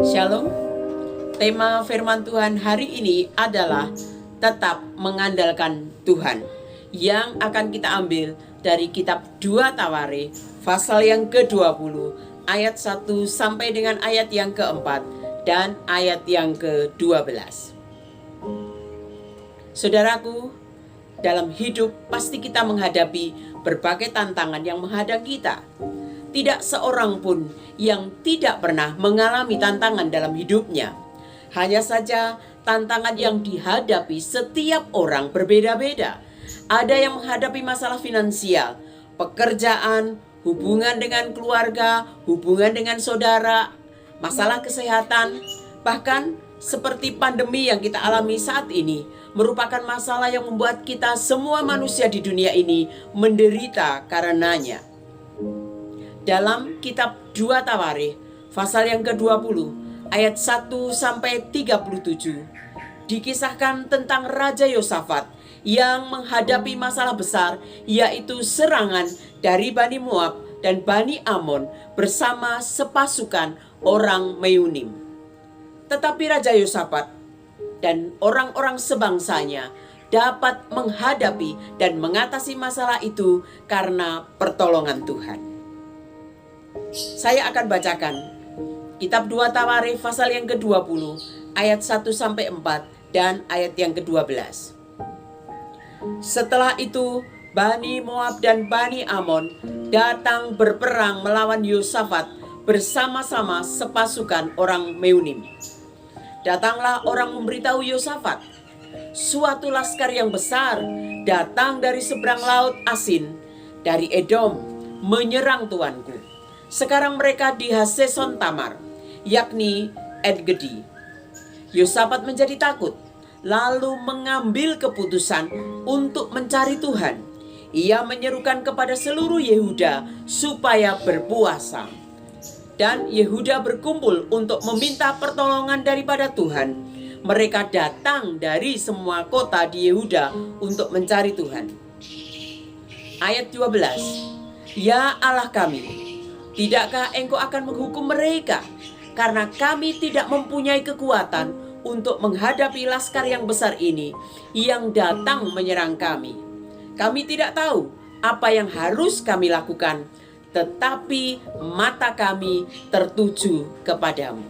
Shalom. Tema firman Tuhan hari ini adalah tetap mengandalkan Tuhan, yang akan kita ambil dari kitab 2 Tawarikh pasal yang ke-20 ayat 1 sampai dengan ayat yang ke-4 dan ayat yang ke-12. Saudaraku, dalam hidup pasti kita menghadapi berbagai tantangan yang menghadang kita. Tidak seorang pun yang tidak pernah mengalami tantangan dalam hidupnya. Hanya saja tantangan yang dihadapi setiap orang berbeda-beda. Ada yang menghadapi masalah finansial, pekerjaan, hubungan dengan keluarga, hubungan dengan saudara, masalah kesehatan, bahkan seperti pandemi yang kita alami saat ini merupakan masalah yang membuat kita semua manusia di dunia ini menderita karenanya. Dalam kitab 2 Tawarikh pasal yang ke-20 ayat 1 sampai 37 dikisahkan tentang Raja Yosafat yang menghadapi masalah besar, yaitu serangan dari Bani Moab dan Bani Amon bersama sepasukan orang Meunim. Tetapi Raja Yosafat dan orang-orang sebangsanya dapat menghadapi dan mengatasi masalah itu karena pertolongan Tuhan. Saya akan bacakan kitab 2 Tawarikh pasal yang ke-20 ayat 1 sampai 4 dan ayat yang ke-12. Setelah itu Bani Moab dan Bani Amon datang berperang melawan Yosafat bersama-sama sepasukan orang Meunim. Datanglah orang memberitahu Yosafat, suatu laskar yang besar datang dari seberang laut Asin, dari Edom, menyerang tuanku. Sekarang mereka di Haseson Tamar, yakni En-Gedi. Yosafat menjadi takut, lalu mengambil keputusan untuk mencari Tuhan. Ia menyerukan kepada seluruh Yehuda supaya berpuasa. Dan Yehuda berkumpul untuk meminta pertolongan daripada Tuhan. Mereka datang dari semua kota di Yehuda untuk mencari Tuhan. Ayat 12. Ya Allah kami, tidakkah Engkau akan menghukum mereka? Karena kami tidak mempunyai kekuatan untuk menghadapi laskar yang besar ini yang datang menyerang kami. Kami tidak tahu apa yang harus kami lakukan, tetapi mata kami tertuju kepadamu.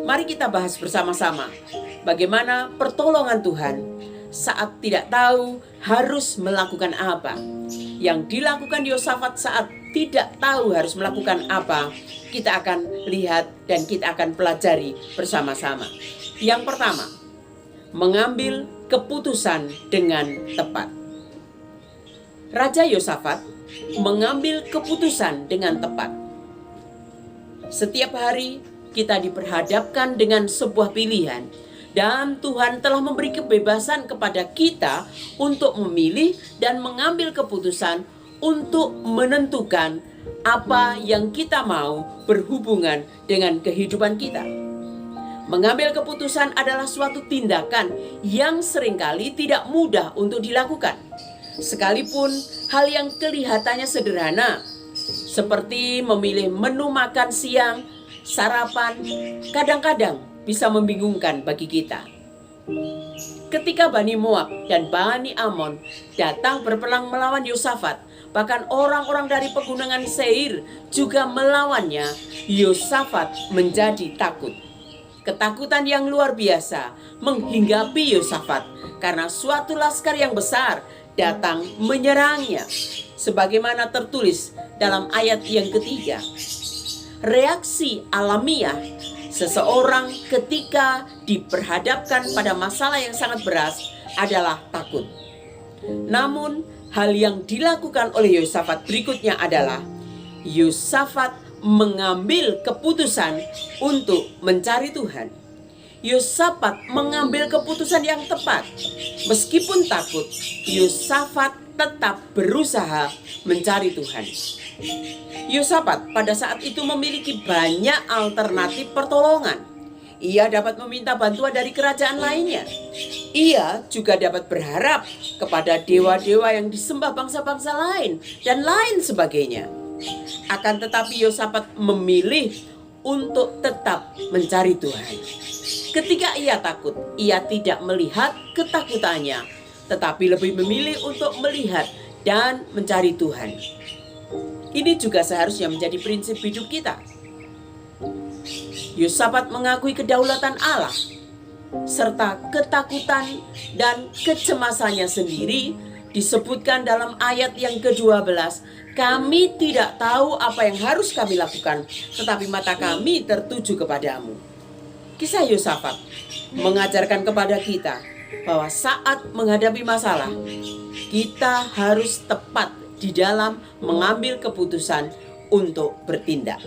Mari kita bahas bersama-sama bagaimana pertolongan Tuhan saat tidak tahu harus melakukan apa. Yang dilakukan Yosafat saat tidak tahu harus melakukan apa, kita akan lihat dan kita akan pelajari bersama-sama. Yang pertama, mengambil keputusan dengan tepat. Raja Yosafat mengambil keputusan dengan tepat. Setiap hari kita diperhadapkan dengan sebuah pilihan, dan Tuhan telah memberi kebebasan kepada kita untuk memilih dan mengambil keputusan untuk menentukan apa yang kita mau berhubungan dengan kehidupan kita. Mengambil keputusan adalah suatu tindakan yang seringkali tidak mudah untuk dilakukan. Sekalipun hal yang kelihatannya sederhana, seperti memilih menu makan siang, sarapan, kadang-kadang bisa membingungkan bagi kita. Ketika Bani Moab dan Bani Amon datang berperang melawan Yosafat, bahkan orang-orang dari pegunungan Seir juga melawannya, Yosafat menjadi takut. Ketakutan yang luar biasa menghinggapi Yosafat karena suatu laskar yang besar datang menyerangnya. Sebagaimana tertulis dalam ayat yang ketiga. Reaksi alamiah seseorang ketika diperhadapkan pada masalah yang sangat berat adalah takut. Namun hal yang dilakukan oleh Yosafat berikutnya adalah Yosafat mengambil keputusan untuk mencari Tuhan. Yosafat mengambil keputusan yang tepat. Meskipun takut, Yosafat tetap berusaha mencari Tuhan. Yosafat pada saat itu memiliki banyak alternatif pertolongan. Ia dapat meminta bantuan dari kerajaan lainnya. Ia juga dapat berharap kepada dewa-dewa yang disembah bangsa-bangsa lain dan lain sebagainya. Akan tetapi Yosafat memilih untuk tetap mencari Tuhan. Ketika ia takut, ia tidak melihat ketakutannya, tetapi lebih memilih untuk melihat dan mencari Tuhan. Ini juga seharusnya menjadi prinsip hidup kita. Yosafat mengakui kedaulatan Allah, serta ketakutan dan kecemasannya sendiri disebutkan dalam ayat yang ke-12. Kami tidak tahu apa yang harus kami lakukan, tetapi mata kami tertuju kepadamu. Kisah Yosafat mengajarkan kepada kita bahwa saat menghadapi masalah, kita harus tepat di dalam mengambil keputusan untuk bertindak.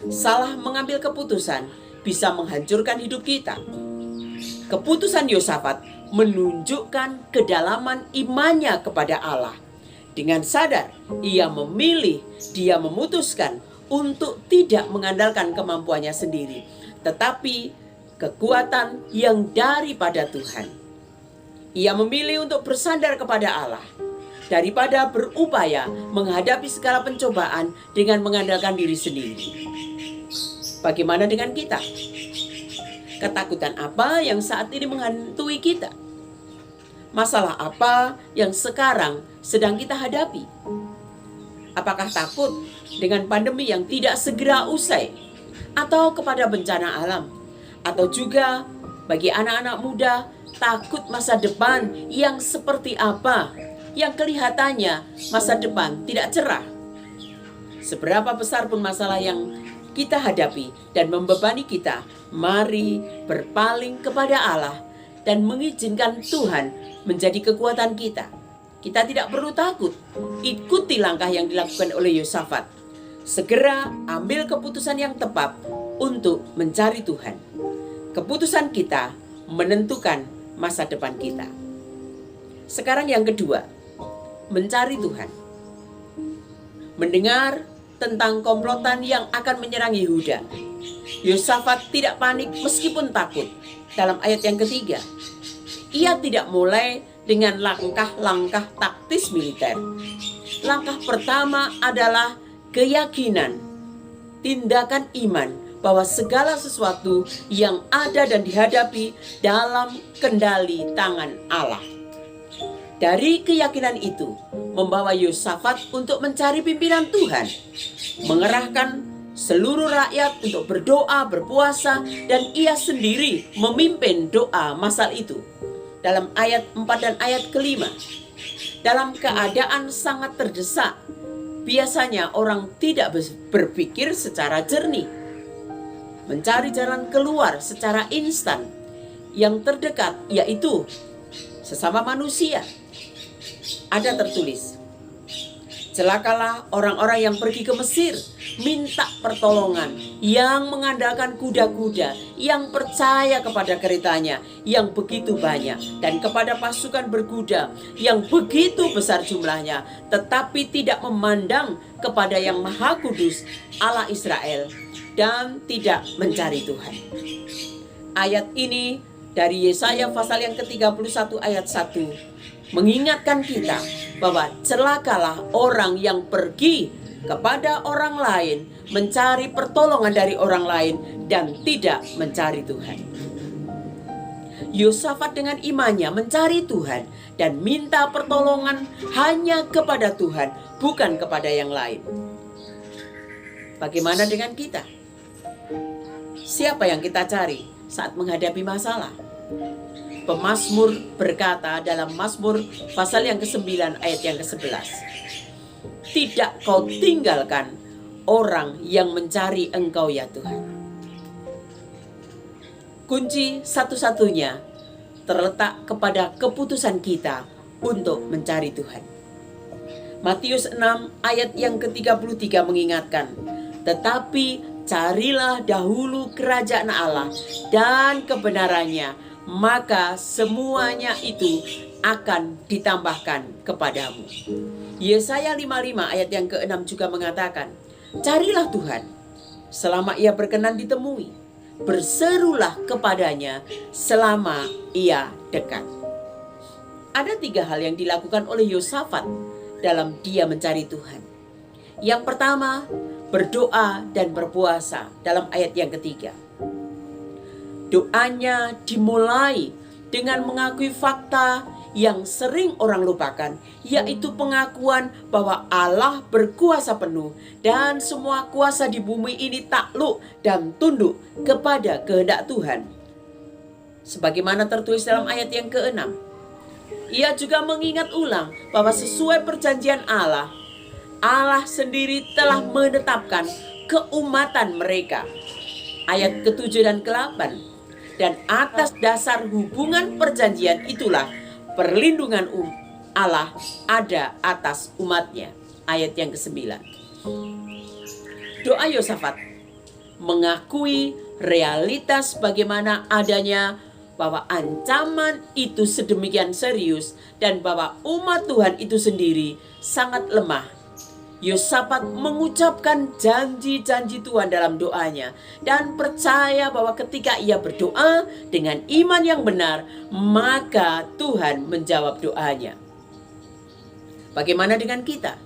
Salah mengambil keputusan bisa menghancurkan hidup kita. Keputusan Yosafat menunjukkan kedalaman imannya kepada Allah. Dengan sadar, dia memutuskan untuk tidak mengandalkan kemampuannya sendiri, tetapi kekuatan yang daripada Tuhan. Ia memilih untuk bersandar kepada Allah daripada berupaya menghadapi segala pencobaan dengan mengandalkan diri sendiri. Bagaimana dengan kita? Ketakutan apa yang saat ini menghantui kita? Masalah apa yang sekarang sedang kita hadapi? Apakah takut dengan pandemi yang tidak segera usai? Atau kepada bencana alam? Atau juga bagi anak-anak muda, takut masa depan yang seperti apa? Yang kelihatannya masa depan tidak cerah. Seberapa besar pun masalah yang kita hadapi dan membebani kita, mari berpaling kepada Allah dan mengizinkan Tuhan menjadi kekuatan kita. Kita tidak perlu takut. Ikuti langkah yang dilakukan oleh Yosafat. Segera ambil keputusan yang tepat untuk mencari Tuhan. Keputusan kita menentukan masa depan kita. Sekarang yang kedua, mencari Tuhan. Mendengar tentang komplotan yang akan menyerang Yehuda, Yosafat tidak panik meskipun takut. Dalam ayat yang ketiga, ia tidak mulai dengan langkah-langkah taktis militer. Langkah pertama adalah keyakinan, tindakan iman bahwa segala sesuatu yang ada dan dihadapi dalam kendali tangan Allah. Dari keyakinan itu membawa Yosafat untuk mencari pimpinan Tuhan, mengerahkan seluruh rakyat untuk berdoa, berpuasa, dan ia sendiri memimpin doa masal itu. Dalam ayat 4 dan ayat ke-5, dalam keadaan sangat terdesak, biasanya orang tidak berpikir secara jernih, mencari jalan keluar secara instan. Yang terdekat yaitu sesama manusia. Ada tertulis, celakalah orang-orang yang pergi ke Mesir, minta pertolongan, yang mengandalkan kuda-kuda, yang percaya kepada keretanya yang begitu banyak, dan kepada pasukan berkuda yang begitu besar jumlahnya, tetapi tidak memandang kepada yang Maha Kudus Allah Israel, dan tidak mencari Tuhan. Ayat ini dari Yesaya pasal yang ke-31 ayat 1 mengingatkan kita bahwa celakalah orang yang pergi kepada orang lain, mencari pertolongan dari orang lain dan tidak mencari Tuhan. Yosafat dengan imannya mencari Tuhan dan minta pertolongan hanya kepada Tuhan, bukan kepada yang lain. Bagaimana dengan kita? Siapa yang kita cari saat menghadapi masalah? Pemazmur berkata dalam Mazmur pasal yang ke-9 ayat yang ke-11, tidak kau tinggalkan orang yang mencari Engkau ya Tuhan. Kunci satu-satunya terletak kepada keputusan kita untuk mencari Tuhan. Matius 6 ayat yang ke-33 mengingatkan, tetapi carilah dahulu kerajaan Allah dan kebenarannya, maka semuanya itu akan ditambahkan kepadamu. Yesaya 55 ayat yang ke-6 juga mengatakan, carilah Tuhan selama ia berkenan ditemui, berserulah kepadanya selama ia dekat. Ada 3 hal yang dilakukan oleh Yosafat dalam dia mencari Tuhan. Yang pertama, berdoa dan berpuasa dalam ayat yang ketiga. Doanya dimulai dengan mengakui fakta yang sering orang lupakan, yaitu pengakuan bahwa Allah berkuasa penuh dan semua kuasa di bumi ini takluk dan tunduk kepada kehendak Tuhan. Sebagaimana tertulis dalam ayat yang ke-6. Ia juga mengingat ulang bahwa sesuai perjanjian Allah, Allah sendiri telah menetapkan keumatan mereka. Ayat ke-7 dan ke-8. Dan atas dasar hubungan perjanjian itulah perlindungan Allah ada atas umatnya. Ayat yang ke-9. Doa Yosafat mengakui realitas bagaimana adanya bahwa ancaman itu sedemikian serius dan bahwa umat Tuhan itu sendiri sangat lemah. Yosafat mengucapkan janji-janji Tuhan dalam doanya dan percaya bahwa ketika ia berdoa dengan iman yang benar, maka Tuhan menjawab doanya. Bagaimana dengan kita?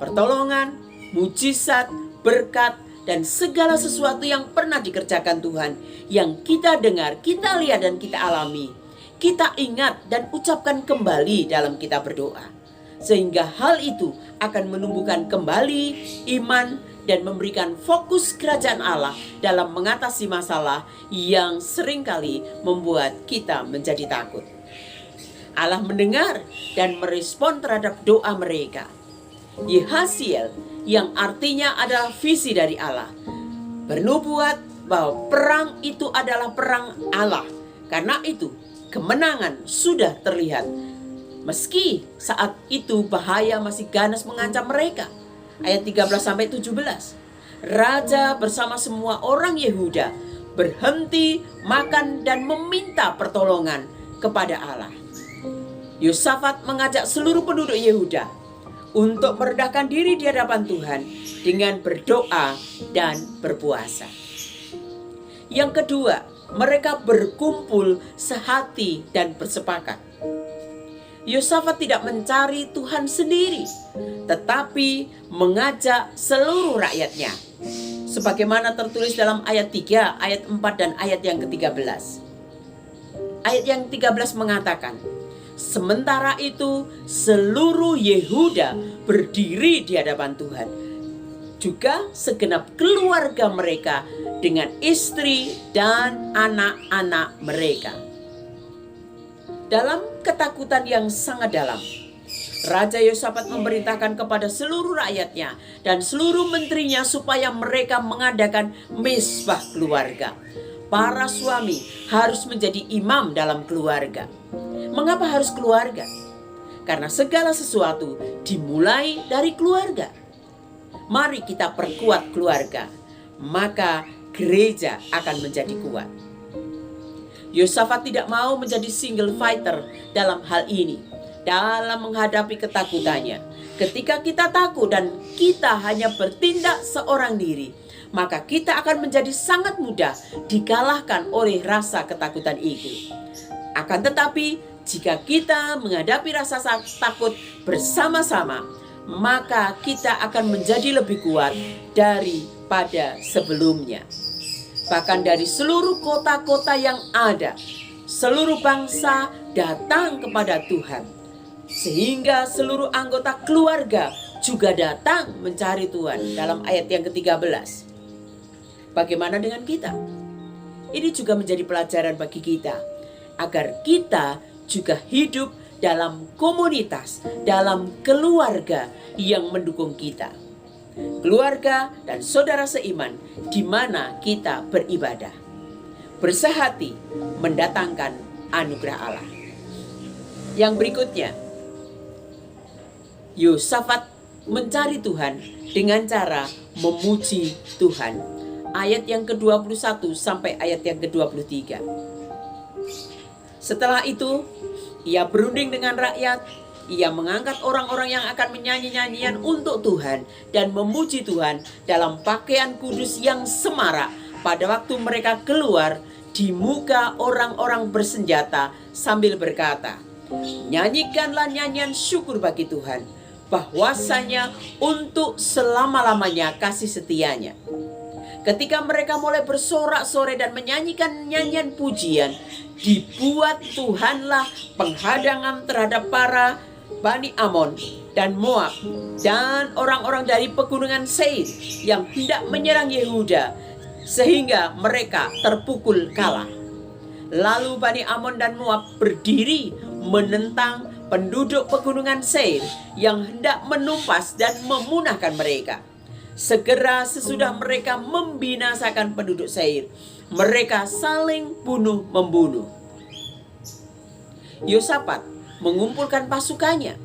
Pertolongan, mujizat, berkat, dan segala sesuatu yang pernah dikerjakan Tuhan, yang kita dengar, kita lihat, dan kita alami, kita ingat dan ucapkan kembali dalam kita berdoa. Sehingga hal itu akan menumbuhkan kembali iman dan memberikan fokus kerajaan Allah dalam mengatasi masalah yang seringkali membuat kita menjadi takut. Allah mendengar dan merespon terhadap doa mereka. Yehasiel, yang artinya adalah visi dari Allah, bernubuat bahwa perang itu adalah perang Allah. Karena itu kemenangan sudah terlihat. Meski saat itu bahaya masih ganas mengancam mereka. Ayat 13-17. Raja bersama semua orang Yehuda berhenti makan dan meminta pertolongan kepada Allah. Yosafat mengajak seluruh penduduk Yehuda untuk merendahkan diri di hadapan Tuhan dengan berdoa dan berpuasa. Yang kedua, mereka berkumpul sehati dan bersepakat. Yosafat tidak mencari Tuhan sendiri, tetapi mengajak seluruh rakyatnya. Sebagaimana tertulis dalam ayat 3, ayat 4, dan ayat yang ke-13. Ayat yang 13 mengatakan, sementara itu seluruh Yehuda berdiri di hadapan Tuhan, juga segenap keluarga mereka dengan istri dan anak-anak mereka. Dalam ketakutan yang sangat dalam, Raja Yosafat memerintahkan kepada seluruh rakyatnya dan seluruh menterinya supaya mereka mengadakan mezbah keluarga. Para suami harus menjadi imam dalam keluarga. Mengapa harus keluarga? Karena segala sesuatu dimulai dari keluarga. Mari kita perkuat keluarga, maka gereja akan menjadi kuat. Yosafat tidak mau menjadi single fighter dalam hal ini, dalam menghadapi ketakutannya. Ketika kita takut dan kita hanya bertindak seorang diri, maka kita akan menjadi sangat mudah dikalahkan oleh rasa ketakutan itu. Akan tetapi, jika kita menghadapi rasa takut bersama-sama, maka kita akan menjadi lebih kuat daripada sebelumnya. Bahkan dari seluruh kota-kota yang ada, seluruh bangsa datang kepada Tuhan. Sehingga seluruh anggota keluarga juga datang mencari Tuhan dalam ayat yang ke-13. Bagaimana dengan kita? Ini juga menjadi pelajaran bagi kita, agar kita juga hidup dalam komunitas, dalam keluarga yang mendukung kita. Keluarga dan saudara seiman di mana kita beribadah. Bersehati mendatangkan anugerah Allah. Yang berikutnya, Yosafat mencari Tuhan dengan cara memuji Tuhan. Ayat yang ke-21 sampai ayat yang ke-23. Setelah itu, ia berunding dengan rakyat. Ia mengangkat orang-orang yang akan menyanyi nyanyian untuk Tuhan dan memuji Tuhan dalam pakaian kudus yang semarak pada waktu mereka keluar di muka orang-orang bersenjata sambil berkata, nyanyikanlah nyanyian syukur bagi Tuhan, bahwasanya untuk selama-lamanya kasih setianya. Ketika mereka mulai bersorak-sorai dan menyanyikan nyanyian pujian, dibuat Tuhanlah penghadangan terhadap para Bani Amon dan Moab dan orang-orang dari pegunungan Seir yang hendak menyerang Yehuda, sehingga mereka terpukul kalah. Lalu Bani Amon dan Moab berdiri menentang penduduk pegunungan Seir yang hendak menumpas dan memunahkan mereka. Segera sesudah mereka membinasakan penduduk Seir, mereka saling bunuh-membunuh. Yosafat mengumpulkan pasukannya.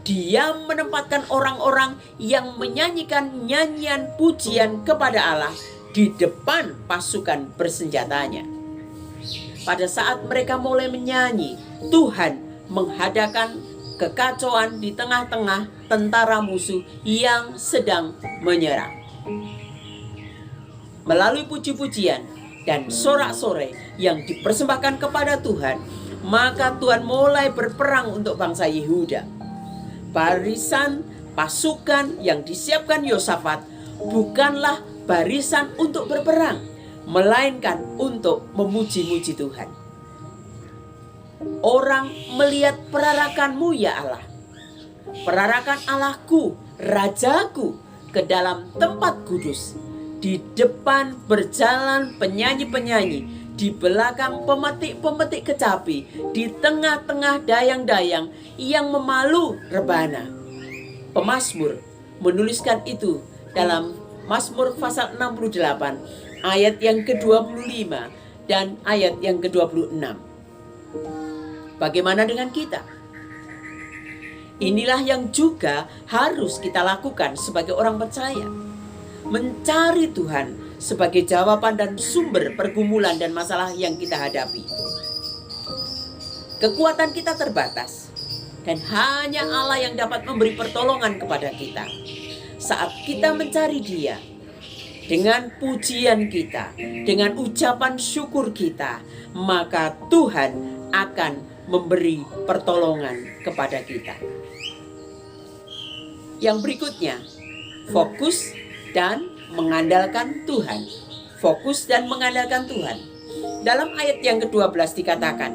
Dia menempatkan orang-orang yang menyanyikan nyanyian pujian kepada Allah di depan pasukan bersenjatanya. Pada saat mereka mulai menyanyi, Tuhan menghadakan kekacauan di tengah-tengah tentara musuh yang sedang menyerang. Melalui puji-pujian dan sorak-sorai yang dipersembahkan kepada Tuhan, maka Tuhan mulai berperang untuk bangsa Yehuda. Barisan pasukan yang disiapkan Yosafat bukanlah barisan untuk berperang, melainkan untuk memuji-muji Tuhan. Orang melihat perarakanmu ya Allah, perarakan Allahku, Rajaku, ke dalam tempat kudus. Di depan berjalan penyanyi-penyanyi, di belakang pemetik-pemetik kecapi, di tengah-tengah dayang-dayang yang memalu rebana. Pemazmur menuliskan itu dalam Mazmur pasal 68 ayat yang ke-25 dan ayat yang ke-26. Bagaimana dengan kita? Inilah yang juga harus kita lakukan sebagai orang percaya. Mencari Tuhan sebagai jawaban dan sumber pergumulan dan masalah yang kita hadapi. Kekuatan kita terbatas, dan hanya Allah yang dapat memberi pertolongan kepada kita. Saat kita mencari Dia, dengan pujian kita, dengan ucapan syukur kita, maka Tuhan akan memberi pertolongan kepada kita. Yang berikutnya, fokus dan mengandalkan Tuhan. Fokus dan mengandalkan Tuhan. Dalam ayat yang ke-12 dikatakan,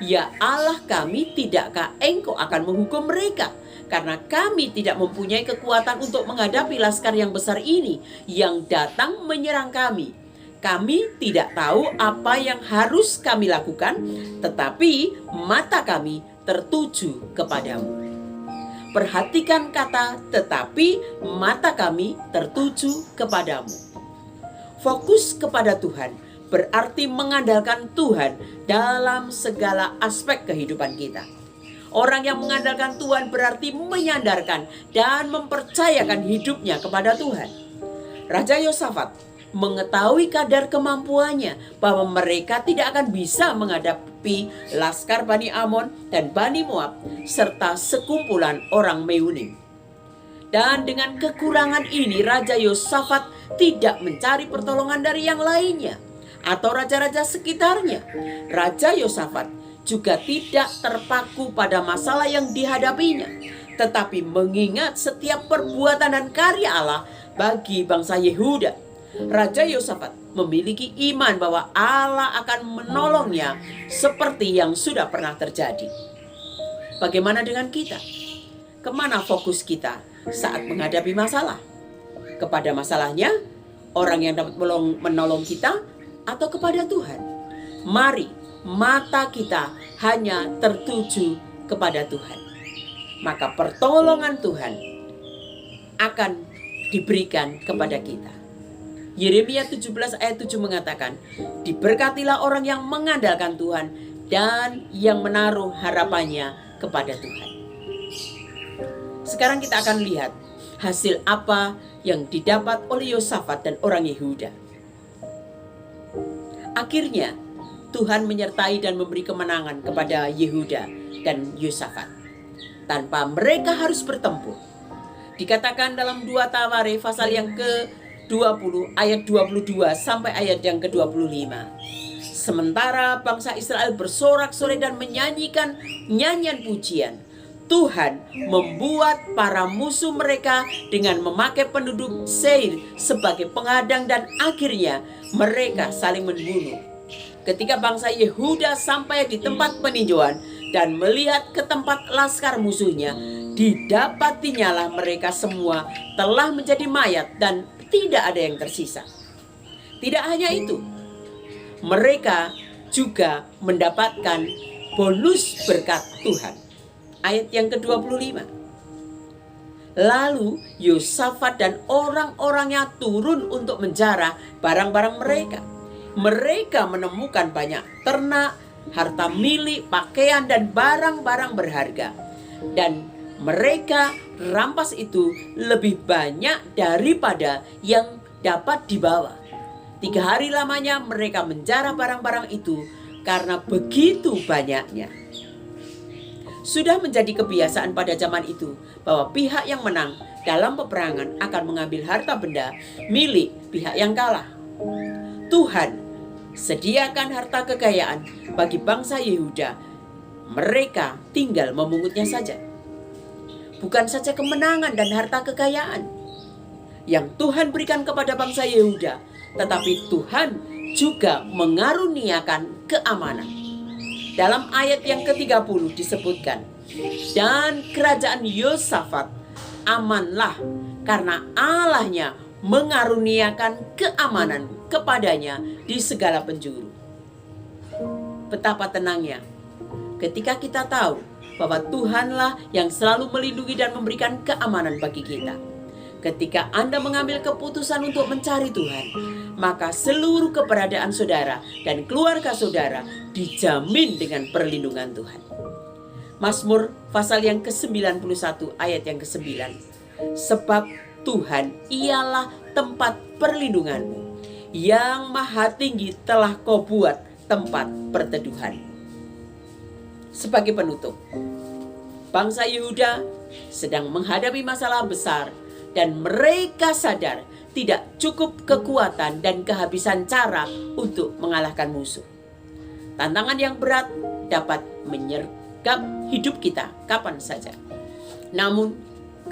"Ya Allah kami, tidakkah Engkau akan menghukum mereka? Karena kami tidak mempunyai kekuatan untuk menghadapi laskar yang besar ini yang datang menyerang kami. Kami tidak tahu apa yang harus kami lakukan, tetapi mata kami tertuju kepadamu." Perhatikan kata "tetapi mata kami tertuju kepadamu". Fokus kepada Tuhan berarti mengandalkan Tuhan dalam segala aspek kehidupan kita. Orang yang mengandalkan Tuhan berarti menyandarkan dan mempercayakan hidupnya kepada Tuhan. Raja Yosafat mengetahui kadar kemampuannya bahwa mereka tidak akan bisa menghadapi laskar Bani Amon dan Bani Moab serta sekumpulan orang Meunim. Dan dengan kekurangan ini Raja Yosafat tidak mencari pertolongan dari yang lainnya atau raja-raja sekitarnya. Raja Yosafat juga tidak terpaku pada masalah yang dihadapinya, tetapi mengingat setiap perbuatan dan karya Allah bagi bangsa Yehuda. Raja Yosafat memiliki iman bahwa Allah akan menolongnya seperti yang sudah pernah terjadi. Bagaimana dengan kita? Kemana fokus kita saat menghadapi masalah? Kepada masalahnya, orang yang dapat menolong kita, atau kepada Tuhan? Mari mata kita hanya tertuju kepada Tuhan. Maka pertolongan Tuhan akan diberikan kepada kita. Yeremia 17 ayat 7 mengatakan, "Diberkatilah orang yang mengandalkan Tuhan dan yang menaruh harapannya kepada Tuhan." Sekarang kita akan lihat hasil apa yang didapat oleh Yosafat dan orang Yehuda. Akhirnya Tuhan menyertai dan memberi kemenangan kepada Yehuda dan Yosafat tanpa mereka harus bertempur. Dikatakan dalam 2 Tawarikh pasal yang ke-20 ayat 22 sampai ayat yang ke-25. Sementara bangsa Israel bersorak-sorai dan menyanyikan nyanyian pujian, Tuhan membuat para musuh mereka dengan memakai penduduk Seir sebagai penghadang, dan akhirnya mereka saling membunuh. Ketika bangsa Yehuda sampai di tempat peninjauan dan melihat ke tempat laskar musuhnya, didapatinya lah mereka semua telah menjadi mayat dan tidak ada yang tersisa. Tidak hanya itu, mereka juga mendapatkan bonus berkat Tuhan. Ayat yang ke-25. Lalu Yosafat dan orang-orangnya turun untuk menjarah barang-barang mereka. Mereka menemukan banyak ternak, harta milik, pakaian, dan barang-barang berharga. Dan mereka rampas itu lebih banyak daripada yang dapat dibawa. 3 hari lamanya mereka menjarah barang-barang itu karena begitu banyaknya. Sudah menjadi kebiasaan pada zaman itu bahwa pihak yang menang dalam peperangan akan mengambil harta benda milik pihak yang kalah. Tuhan sediakan harta kekayaan bagi bangsa Yehuda. Mereka tinggal memungutnya saja. Bukan saja kemenangan dan harta kekayaan yang Tuhan berikan kepada bangsa Yehuda, tetapi Tuhan juga mengaruniakan keamanan. Dalam ayat yang ke-30 disebutkan, dan kerajaan Yosafat amanlah karena Allahnya mengaruniakan keamanan kepadanya di segala penjuru. Betapa tenangnya ketika kita tahu bahwa Tuhanlah yang selalu melindungi dan memberikan keamanan bagi kita. Ketika Anda mengambil keputusan untuk mencari Tuhan, maka seluruh keberadaan saudara dan keluarga saudara dijamin dengan perlindungan Tuhan. Mazmur pasal yang ke-91 ayat yang ke-9. Sebab Tuhan ialah tempat perlindunganmu, yang maha tinggi telah kau buat tempat perteduhan. Sebagai penutup, bangsa Yehuda sedang menghadapi masalah besar, dan mereka sadar tidak cukup kekuatan dan kehabisan cara untuk mengalahkan musuh. Tantangan yang berat dapat menyergap hidup kita kapan saja. Namun,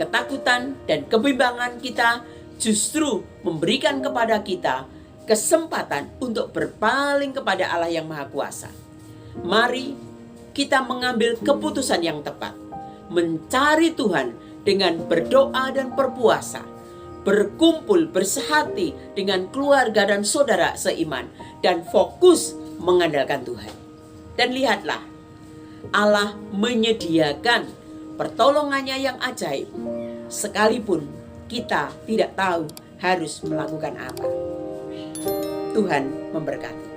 ketakutan dan kebimbangan kita justru memberikan kepada kita kesempatan untuk berpaling kepada Allah yang Maha Kuasa. Mari kita mengambil keputusan yang tepat, mencari Tuhan dengan berdoa dan berpuasa, berkumpul bersehati dengan keluarga dan saudara seiman, dan fokus mengandalkan Tuhan. Dan lihatlah, Allah menyediakan pertolongannya yang ajaib, sekalipun kita tidak tahu harus melakukan apa. Tuhan memberkati.